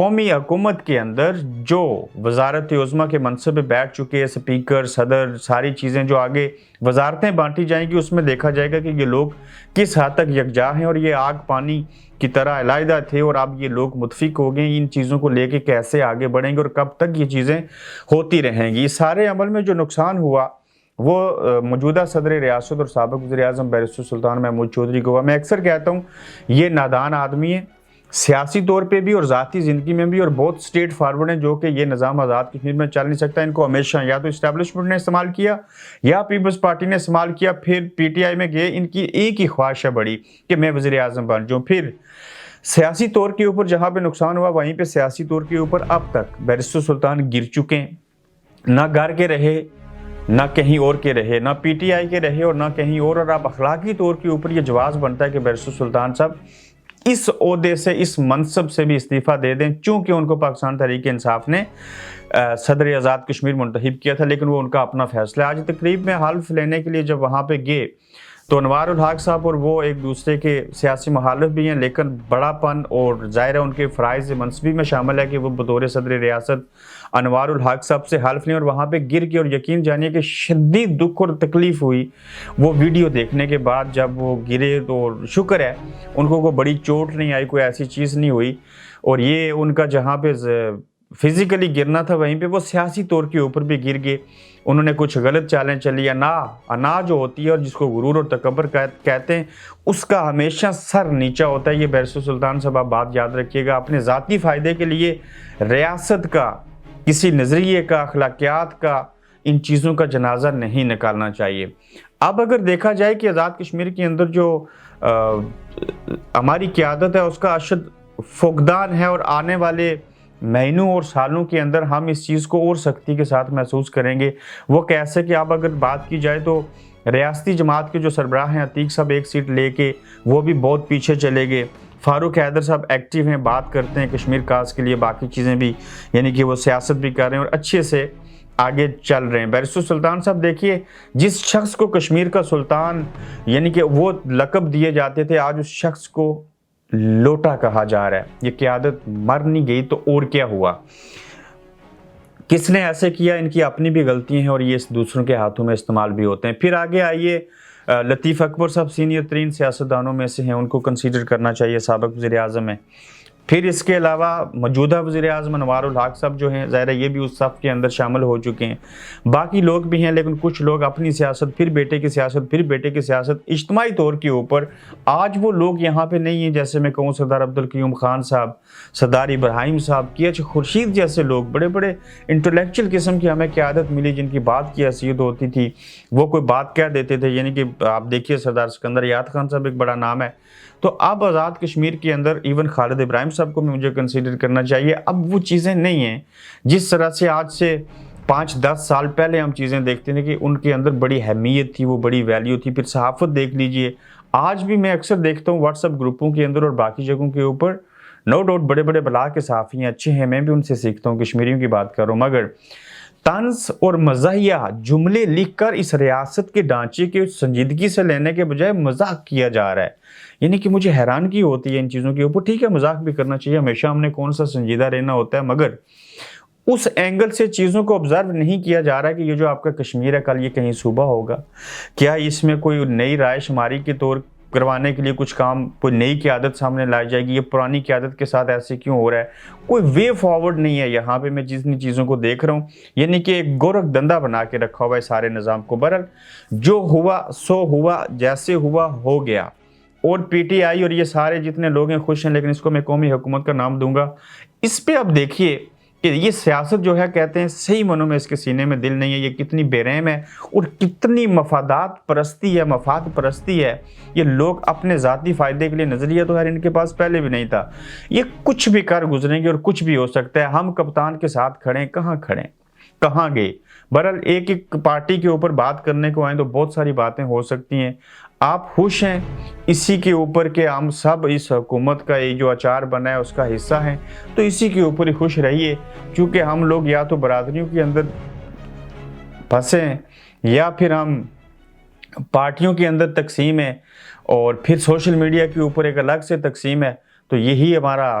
قومی حکومت کے اندر جو وزارت عظمیٰ کے منصب پہ بیٹھ چکے ہیں، سپیکر، صدر، ساری چیزیں جو آگے وزارتیں بانٹی جائیں گی، اس میں دیکھا جائے گا کہ یہ لوگ کس حد تک یکجا ہیں اور یہ آگ پانی کی طرح علیحدہ تھے اور اب یہ لوگ متفق ہو گئے ان چیزوں کو لے کے کیسے آگے بڑھیں گے اور کب تک یہ چیزیں ہوتی رہیں گی۔ اس سارے عمل میں جو نقصان ہوا وہ موجودہ صدر ریاست اور سابق وزیر اعظم بیرسٹر سلطان محمود چودھری کو ہوا۔ میں اکثر کہتا ہوں یہ نادان آدمی ہے، سیاسی طور پہ بھی اور ذاتی زندگی میں بھی، اور بہت سٹیٹ فارورڈ ہیں جو کہ یہ نظام آزاد کشمیر میں چل نہیں سکتا۔ ان کو ہمیشہ یا تو اسٹیبلشمنٹ نے استعمال کیا یا پیپلز پارٹی نے استعمال کیا، پھر پی ٹی آئی میں گئے، ان کی ایک ہی خواہش ہے بڑی کہ میں وزیر اعظم بن جاؤں۔ پھر سیاسی طور کے اوپر جہاں پہ نقصان ہوا وہیں پہ سیاسی طور کے اوپر اب تک بیرسٹر سلطان گر چکے ہیں، نہ گھر کے رہے نہ کہیں اور کے رہے، نہ پی ٹی آئی کے رہے اور نہ کہیں اور اب اخلاقی طور کے اوپر یہ جواز بنتا ہے کہ بیرسٹر سلطان صاحب اس عہدے سے، اس منصب سے بھی استعفیٰ دے دیں، چونکہ ان کو پاکستان تحریک انصاف نے صدر آزاد کشمیر منتخب کیا تھا، لیکن وہ ان کا اپنا فیصلہ ہے۔ آج تقریب میں حلف لینے کے لیے جب وہاں پہ گئے تو انوار الحق صاحب اور وہ ایک دوسرے کے سیاسی مخالف بھی ہیں، لیکن بڑا پن اور ظاہر ہے ان کے فرائض منصبی میں شامل ہے کہ وہ بطور صدر ریاست انوار الحق صاحب سے حلف لیں اور وہاں پہ گر کے، اور یقین جانیے کہ شدید دکھ اور تکلیف ہوئی وہ ویڈیو دیکھنے کے بعد جب وہ گرے، تو شکر ہے ان کو کوئی بڑی چوٹ نہیں آئی، کوئی ایسی چیز نہیں ہوئی، اور یہ ان کا جہاں پہ فزیکلی گرنا تھا وہیں پہ وہ سیاسی طور کے اوپر بھی گر گئے۔ انہوں نے کچھ غلط چالیں چلی، انا جو ہوتی ہے اور جس کو غرور اور تکبر کہتے ہیں، اس کا ہمیشہ سر نیچا ہوتا ہے۔ یہ بیرسٹر سلطان صاحب آپ بات یاد رکھیے گا، اپنے ذاتی فائدے کے لیے ریاست کا، کسی نظریے کا، اخلاقیات کا، ان چیزوں کا جنازہ نہیں نکالنا چاہیے۔ اب اگر دیکھا جائے کہ آزاد کشمیر کے اندر جو ہماری قیادت ہے اس کا اشد فقدان ہے، اور آنے والے مہینوں اور سالوں کے اندر ہم اس چیز کو اور سختی کے ساتھ محسوس کریں گے۔ وہ کیسے کہ اب اگر بات کی جائے تو ریاستی جماعت کے جو سربراہ ہیں عتیق صاحب ایک سیٹ لے کے وہ بھی بہت پیچھے چلے گئے۔ فاروق حیدر صاحب ایکٹیو ہیں، بات کرتے ہیں کشمیر کاز کے لیے، باقی چیزیں بھی، یعنی کہ وہ سیاست بھی کر رہے ہیں اور اچھے سے آگے چل رہے ہیں۔ بیرسٹر سلطان صاحب دیکھیے، جس شخص کو کشمیر کا سلطان یعنی کہ وہ لقب دیے جاتے تھے، آج اس شخص کو لوٹا کہا جا رہا ہے۔ یہ قیادت مر نہیں گئی تو اور کیا ہوا؟ کس نے ایسے کیا؟ ان کی اپنی بھی غلطیاں ہیں اور یہ دوسروں کے ہاتھوں میں استعمال بھی ہوتے ہیں۔ پھر آگے آئیے، لطیف اکبر صاحب سینئر ترین سیاستدانوں میں سے ہیں، ان کو کنسیڈر کرنا چاہیے، سابق وزیر اعظم ہیں۔ پھر اس کے علاوہ موجودہ وزیر اعظم انوار الحق صاحب جو ہیں، ظاہر ہے یہ بھی اس صف کے اندر شامل ہو چکے ہیں۔ باقی لوگ بھی ہیں، لیکن کچھ لوگ اپنی سیاست، پھر بیٹے کی سیاست، پھر بیٹے کی سیاست، اجتماعی طور کے اوپر آج وہ لوگ یہاں پہ نہیں ہیں۔ جیسے میں کہوں سردار عبدالقیوم خان صاحب، سردار ابراہیم صاحب، کی ایچ خورشید جیسے لوگ، بڑے بڑے انٹلیکچوئل قسم کی ہمیں قیادت ملی جن کی بات کی حیثیت ہوتی تھی، وہ کوئی بات کہہ دیتے تھے۔ یعنی کہ آپ دیکھیے سردار سکندر یاد خان صاحب ایک بڑا نام ہے۔ تو اب آزاد کشمیر کے اندر ایون خالد ابراہیم صاحب کو بھی مجھے کنسیڈر کرنا چاہیے۔ اب وہ چیزیں نہیں ہیں جس طرح سے آج سے 5-10 سال پہلے ہم چیزیں دیکھتے تھے کہ ان کے اندر بڑی اہمیت تھی، وہ بڑی ویلیو تھی۔ پھر صحافت دیکھ لیجئے، آج بھی میں اکثر دیکھتا ہوں واٹس ایپ گروپوں کے اندر اور باقی جگہوں کے اوپر، نو ڈاؤٹ بڑے بڑے بلا کے صحافی ہیں، اچھے ہیں، میں بھی ان سے سیکھتا ہوں، کشمیریوں کی بات کر رہا ہوں، مگر طنز اور مزاحیہ جملے لکھ کر اس ریاست کے ڈھانچے کے سنجیدگی سے لینے کے بجائے مذاق کیا جا رہا ہے۔ یعنی کہ مجھے حیرانگی ہوتی ہے ان چیزوں کے اوپر۔ ٹھیک ہے، مذاق بھی کرنا چاہیے، ہمیشہ ہم نے کون سا سنجیدہ رہنا ہوتا ہے، مگر اس اینگل سے چیزوں کو آبزرو نہیں کیا جا رہا کہ یہ جو آپ کا کشمیر ہے کل یہ کہیں صوبہ ہوگا، کیا اس میں کوئی نئی رائے شماری کے طور کروانے کے لیے کچھ کام، کوئی نئی قیادت سامنے لائی جائے گی، یہ پرانی قیادت کے ساتھ ایسے کیوں ہو رہا ہے؟ کوئی وے فارورڈ نہیں ہے یہاں پہ۔ میں جتنی چیزوں کو دیکھ رہا ہوں، یعنی کہ ایک گورکھ دندہ بنا کے رکھا ہوا ہے سارے نظام کو۔ بہرحال جو ہوا سو ہوا، جیسے ہوا ہو گیا، اور پی ٹی آئی اور یہ سارے جتنے لوگ ہیں خوش ہیں، لیکن اس کو میں قومی حکومت کا نام دوں گا۔ اس پہ اب دیکھیے کہ یہ سیاست جو ہے، کہتے ہیں صحیح منوں میں اس کے سینے میں دل نہیں ہے، یہ کتنی بے رحم ہے اور کتنی مفادات پرستی ہے، مفاد پرستی ہے۔ یہ لوگ اپنے ذاتی فائدے کے لیے، نظریہ تو ان کے پاس پہلے بھی نہیں تھا، یہ کچھ بھی کر گزریں گے اور کچھ بھی ہو سکتا ہے۔ ہم کپتان کے ساتھ کھڑے، کہاں کھڑے، کہاں گئے؟ بہرحال ایک ایک پارٹی کے اوپر بات کرنے کو آئیں تو بہت ساری باتیں ہو سکتی ہیں۔ آپ خوش ہیں اسی کے اوپر کہ ہم سب اس حکومت کا یہ جو اچار بنا ہے اس کا حصہ ہیں، تو اسی کے اوپر ہی خوش رہیے، کیونکہ ہم لوگ یا تو برادریوں کے اندر پھنسے یا پھر ہم پارٹیوں کے اندر تقسیم ہے اور پھر سوشل میڈیا کے اوپر ایک الگ سے تقسیم ہے۔ تو یہی ہمارا